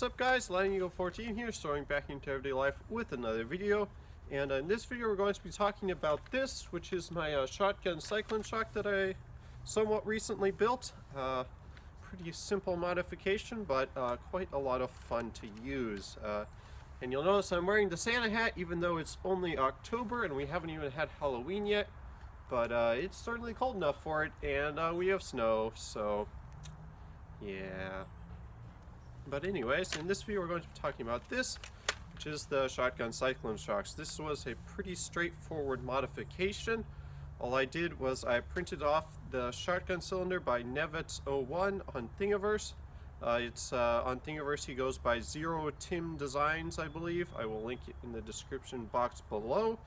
What's up guys, Lightning Eagle 14 here, starting back into everyday life with another video. And in this video we're going to be talking about this, which is my shotgun Cycloneshock that I somewhat recently built. Pretty simple modification, but quite a lot of fun to use. And you'll notice I'm wearing the Santa hat even though it's only October and we haven't even had Halloween yet. But it's certainly cold enough for it, and we have snow, so yeah. But anyways, in this video we're going to be talking about this, which is the shotgun Cycloneshock. This was a pretty straightforward modification. All I did was I printed off the shotgun cylinder by Nevets01 on Thingiverse. It's on Thingiverse. He goes by Zero Tim Designs, I believe. I will link it in the description box below.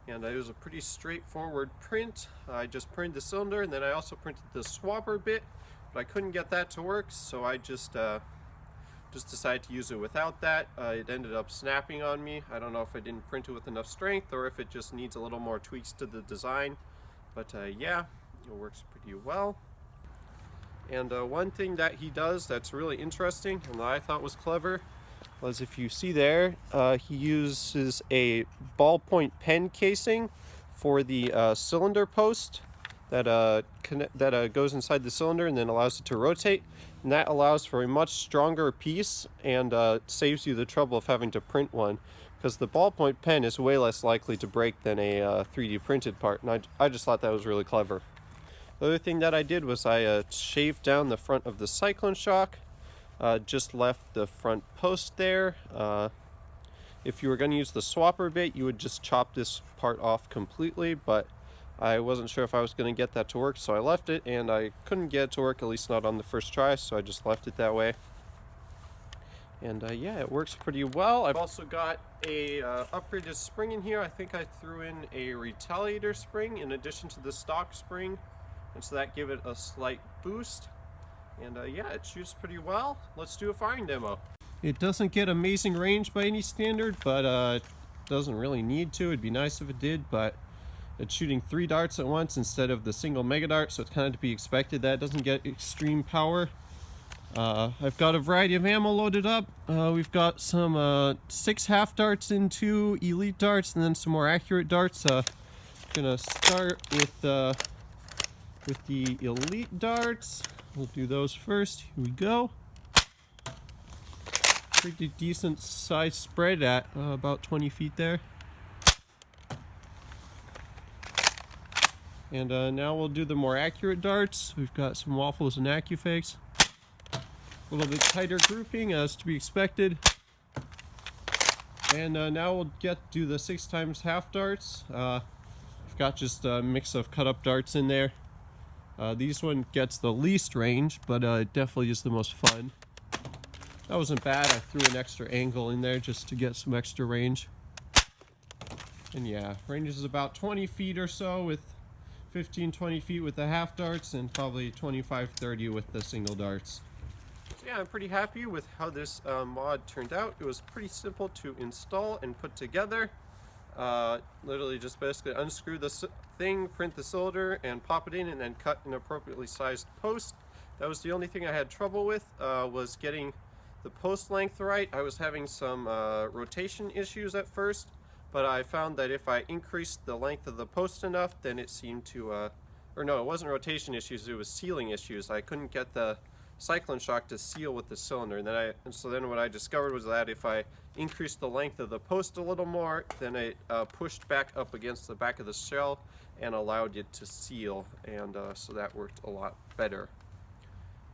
And it was a pretty straightforward print. I just printed the cylinder, and then I also printed the swapper bit, but I couldn't get that to work, so I just decided to use it without that. It ended up snapping on me. I don't know if I didn't print it with enough strength or if it just needs a little more tweaks to the design. But yeah, it works pretty well. And one thing that he does that's really interesting and that I thought was clever was, if you see there, he uses a ballpoint pen casing for the cylinder post that goes inside the cylinder and then allows it to rotate. And that allows for a much stronger piece and saves you the trouble of having to print one, because the ballpoint pen is way less likely to break than a 3D printed part, and I just thought that was really clever. The other thing that I did was I shaved down the front of the Cycloneshock, just left the front post there. If you were going to use the swapper bit, you would just chop this part off completely, but I wasn't sure if I was going to get that to work, so I left it, and I couldn't get it to work, at least not on the first try, so I just left it that way. And yeah, it works pretty well. I've also got a upgraded spring in here. I think I threw in a retaliator spring in addition to the stock spring, and so that gave it a slight boost. And yeah, it shoots pretty well. Let's do a firing demo. It doesn't get amazing range by any standard, but it doesn't really need to. It'd be nice if it did, but it's shooting 3 darts at once instead of the single mega dart, so it's kind of to be expected that it doesn't get extreme power. I've got a variety of ammo loaded up. We've got some 6 half darts and 2 elite darts, and then some more accurate darts. Gonna start with the elite darts. We'll do those first. Here we go. Pretty decent size spread at about 20 feet there. And now we'll do the more accurate darts. We've got some waffles and AccuFakes. A little bit tighter grouping as to be expected. And now we'll do the 6 times half darts. I've got just a mix of cut up darts in there. These one gets the least range, but it definitely is the most fun. That wasn't bad. I threw an extra angle in there just to get some extra range. And yeah, range is about 20 feet or so with 15-20 feet with the half darts, and probably 25-30 with the single darts. So yeah, I'm pretty happy with how this mod turned out. It was pretty simple to install and put together. Literally just basically unscrew the thing, print the cylinder, and pop it in, and then cut an appropriately sized post. That was the only thing I had trouble with, was getting the post length right. I was having some rotation issues at first, but I found that if I increased the length of the post enough, then it seemed to, or no, it wasn't rotation issues, it was sealing issues. I couldn't get the Cycloneshock to seal with the cylinder, and so then what I discovered was that if I increased the length of the post a little more, then it pushed back up against the back of the shell and allowed it to seal, and so that worked a lot better.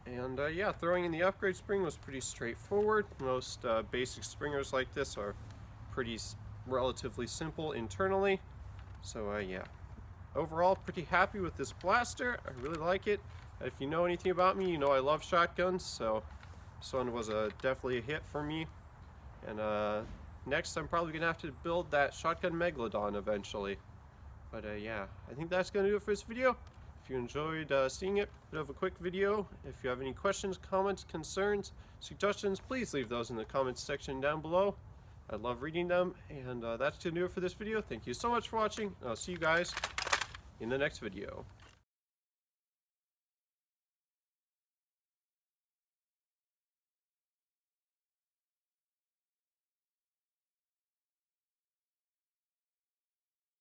And yeah, throwing in the upgrade spring was pretty straightforward. Most basic springers like this are pretty relatively simple internally, so yeah, overall pretty happy with this blaster. I really like it. If you know anything about me, you know I love shotguns, so this one was definitely a hit for me. And next I'm probably gonna have to build that shotgun Megalodon eventually. But yeah, I think that's gonna do it for this video. If you enjoyed seeing it, bit of a quick video. If you have any questions, comments, concerns, suggestions, please leave those in the comments section down below. I love reading them, and that's going to do it for this video. Thank you so much for watching. I'll see you guys in the next video.